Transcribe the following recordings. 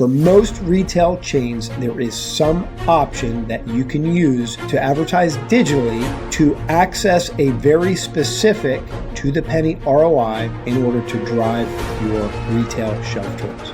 For most retail chains, there is some option that you can use to advertise digitally to access a very specific to-the-penny ROI in order to drive your retail shelf turns.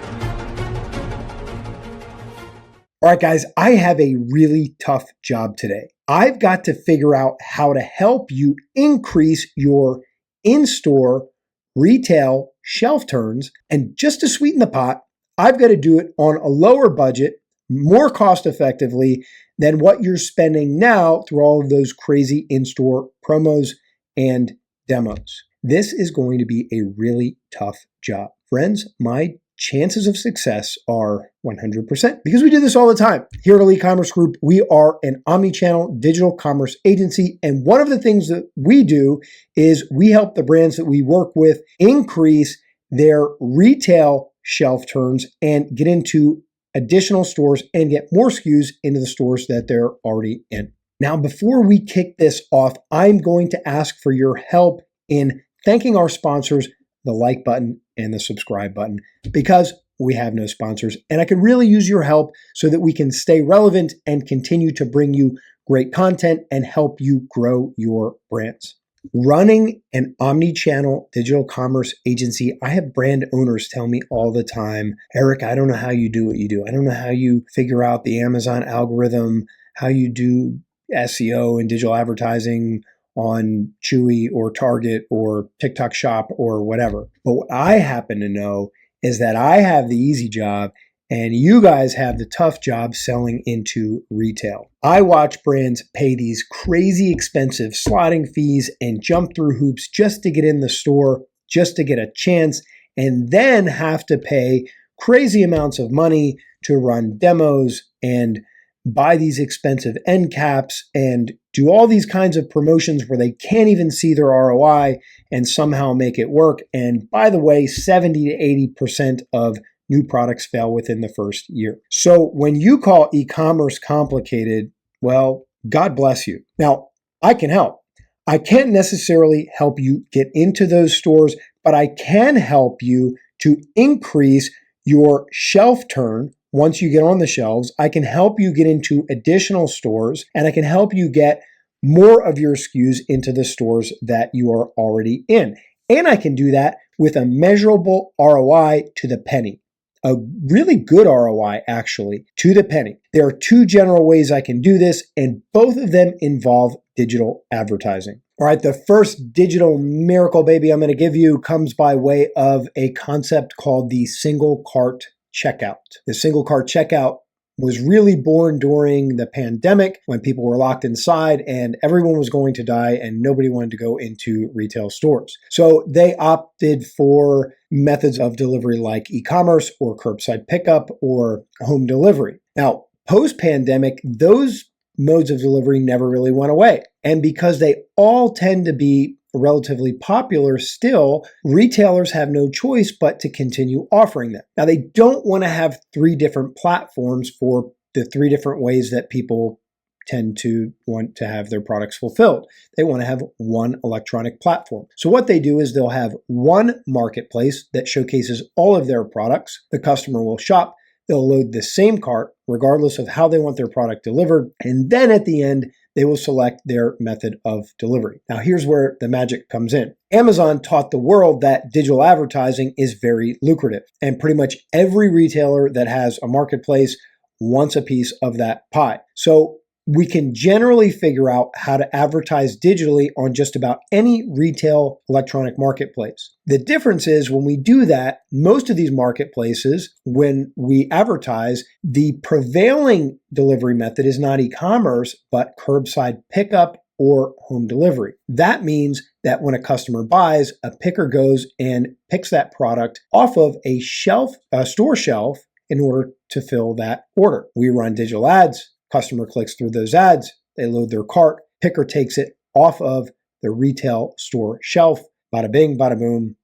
All right, guys, I have a really tough job today. I've got to figure out how to help you increase your in-store retail shelf turns. And just to sweeten the pot, I've got to do it on a lower budget, more cost effectively than what you're spending now through all of those crazy in-store promos and demos. This is going to be a really tough job. Friends, my chances of success are 100% because we do this all the time. Here at Elite Commerce Group, we are an omni-channel digital commerce agency. And one of the things that we do is we help the brands that we work with increase their retail shelf turns and get into additional stores and get more SKUs into the stores that they're already in. Now, before we kick this off, I'm going to ask for your help in thanking our sponsors, the like button and the subscribe button, because we have no sponsors. And I could really use your help so that we can stay relevant and continue to bring you great content and help you grow your brands. Running an omni-channel digital commerce agency, I have brand owners tell me all the time, Eric, I don't know how you do what you do. I don't know how you figure out the Amazon algorithm, how you do SEO and digital advertising on Chewy or Target or TikTok Shop or whatever. But what I happen to know is that I have the easy job and you guys have the tough job selling into retail. I watch brands pay these crazy expensive slotting fees and jump through hoops just to get in the store, just to get a chance, and then have to pay crazy amounts of money to run demos and buy these expensive end caps and do all these kinds of promotions where they can't even see their ROI and somehow make it work. And by the way, 70 to 80% of new products fail within the first year. So when you call e-commerce complicated, well, God bless you. Now, I can help. I can't necessarily help you get into those stores, but I can help you to increase your shelf turn. Once you get on the shelves, I can help you get into additional stores and I can help you get more of your SKUs into the stores that you are already in. And I can do that with a measurable ROI to the penny. A really good ROI, actually, to the penny. There are two general ways I can do this, and both of them involve digital advertising. All right, the first digital miracle baby I'm going to give you comes by way of a concept called the single cart checkout. The single cart checkout was really born during the pandemic when people were locked inside and everyone was going to die and nobody wanted to go into retail stores. So they opted for methods of delivery like e-commerce or curbside pickup or home delivery. Now, post-pandemic, those modes of delivery never really went away. And because they all tend to be relatively popular still, retailers have no choice but to continue offering them. Now, they don't want to have three different platforms for the three different ways that people tend to want to have their products fulfilled. They want to have one electronic platform. So what they do is they'll have one marketplace that showcases all of their products. The customer will shop. They'll load the same cart regardless of how they want their product delivered. And then at the end, they will select their method of delivery. Now, here's where the magic comes in. Amazon taught the world that digital advertising is very lucrative, and pretty much every retailer that has a marketplace wants a piece of that pie. So we can generally figure out how to advertise digitally on just about any retail electronic marketplace. The difference is when we do that, most of these marketplaces, when we advertise, the prevailing delivery method is not e-commerce, but curbside pickup or home delivery. That means that when a customer buys, a picker goes and picks that product off of a store shelf in order to fill that order. We run digital ads. Customer clicks through those ads, they load their cart, picker takes it off of the retail store shelf, bada bing, bada boom,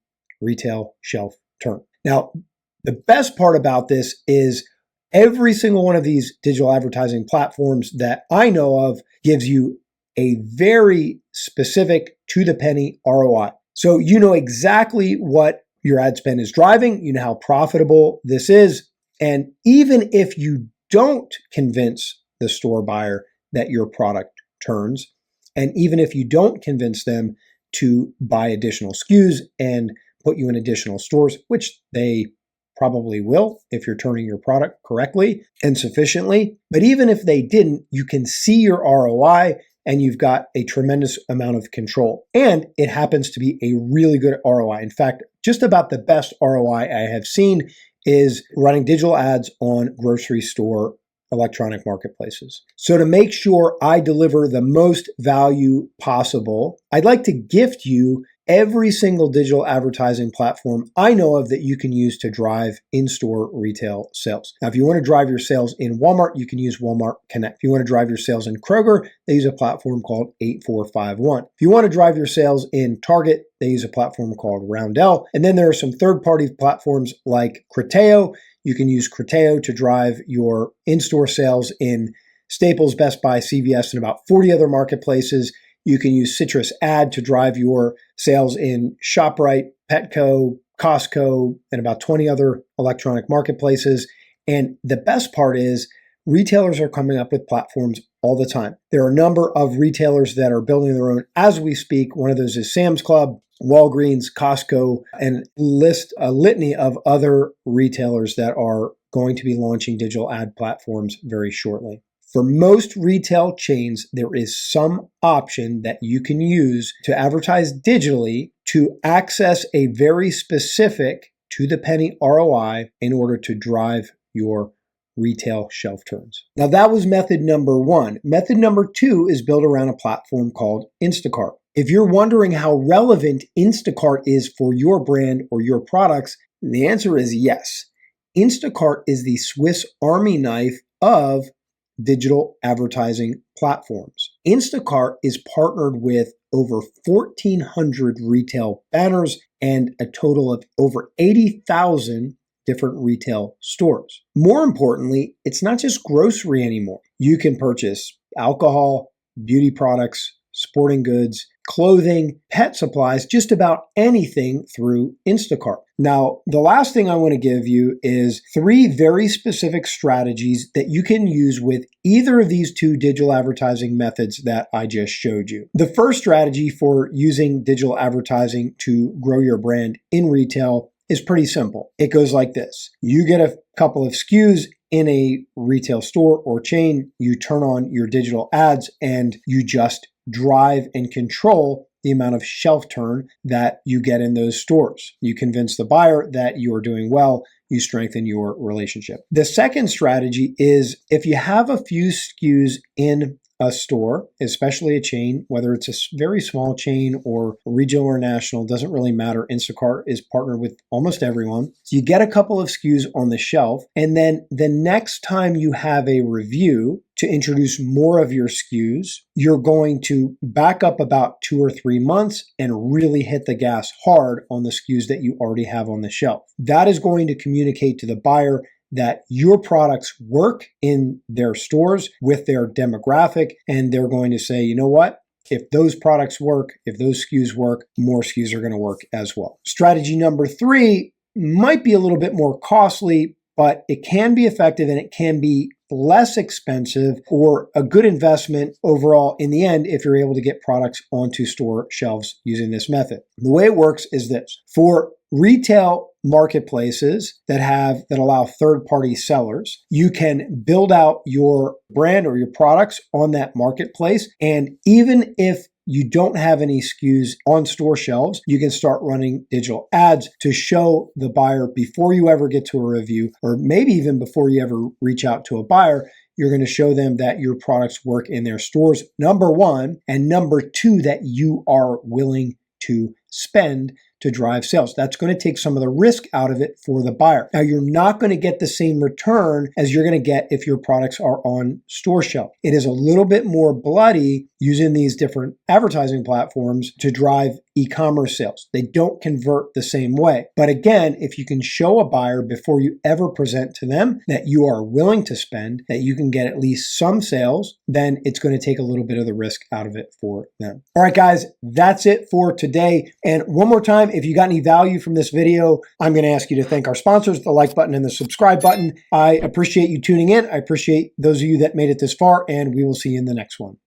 retail shelf turn. Now, the best part about this is every single one of these digital advertising platforms that I know of gives you a very specific to the penny ROI. So you know exactly what your ad spend is driving, you know how profitable this is, And even if you don't convince the store buyer that your product turns, and even if you don't convince them to buy additional SKUs and put you in additional stores, which they probably will if you're turning your product correctly and sufficiently. But even if they didn't, you can see your ROI and you've got a tremendous amount of control. And it happens to be a really good ROI. In fact, just about the best ROI I have seen is running digital ads on grocery store electronic marketplaces. So to make sure I deliver the most value possible, I'd like to gift you every single digital advertising platform I know of that you can use to drive in-store retail sales. Now, if you want to drive your sales in Walmart, you can use Walmart Connect. If you want to drive your sales in Kroger, they use a platform called 8451. If you want to drive your sales in Target, they use a platform called Roundel. And then there are some third-party platforms like Criteo. You can use Criteo to drive your in-store sales in Staples, Best Buy, CVS, and about 40 other marketplaces. You can use Citrus Ad to drive your sales in ShopRite, Petco, Costco, and about 20 other electronic marketplaces. And the best part is retailers are coming up with platforms all the time. There are a number of retailers that are building their own as we speak. One of those is Sam's Club, Walgreens, Costco, and list a litany of other retailers that are going to be launching digital ad platforms very shortly. For most retail chains, there is some option that you can use to advertise digitally to access a very specific to the penny ROI in order to drive your retail shelf turns. Now that was method number one. Method number two is built around a platform called Instacart. If you're wondering how relevant Instacart is for your brand or your products, the answer is yes. Instacart is the Swiss Army knife of digital advertising platforms. Instacart is partnered with over 1,400 retail banners and a total of over 80,000 different retail stores. More importantly, it's not just grocery anymore. You can purchase alcohol, beauty products, sporting goods, clothing, pet supplies, just about anything through Instacart. Now, the last thing I want to give you is 3 very specific strategies that you can use with either of these 2 digital advertising methods that I just showed you. The first strategy for using digital advertising to grow your brand in retail is pretty simple. It goes like this. You get a couple of SKUs in a retail store or chain, you turn on your digital ads and you just drive and control the amount of shelf turn that you get in those stores. You convince the buyer that you are doing well, you strengthen your relationship. The second strategy is if you have a few SKUs in a store, especially a chain, whether it's a very small chain or regional or national, doesn't really matter. Instacart is partnered with almost everyone. So you get a couple of SKUs on the shelf, and then the next time you have a review to introduce more of your SKUs, you're going to back up about 2 or 3 months and really hit the gas hard on the SKUs that you already have on the shelf. That is going to communicate to the buyer that your products work in their stores with their demographic, and they're going to say, you know what? If those products work, if those SKUs work, more SKUs are going to work as well. Strategy number 3 might be a little bit more costly, but it can be effective and it can be less expensive or a good investment overall in the end if you're able to get products onto store shelves using this method. The way it works is this. For retail marketplaces that allow third-party sellers, you can build out your brand or your products on that marketplace. And even if you don't have any SKUs on store shelves, you can start running digital ads to show the buyer before you ever get to a review, or maybe even before you ever reach out to a buyer. You're going to show them that your products work in their stores, number 1, and number 2, that you are willing to spend to drive sales. That's going to take some of the risk out of it for the buyer. Now, you're not going to get the same return as you're going to get if your products are on store shelf. It is a little bit more bloody using these different advertising platforms to drive e-commerce sales. They don't convert the same way. But again, if you can show a buyer before you ever present to them that you are willing to spend, that you can get at least some sales, then it's going to take a little bit of the risk out of it for them. All right, guys, that's it for today. And one more time, If you got any value from this video, I'm going to ask you to thank our sponsors, the like button and the subscribe button. I appreciate you tuning in. I appreciate those of you that made it this far, and we will see you in the next one.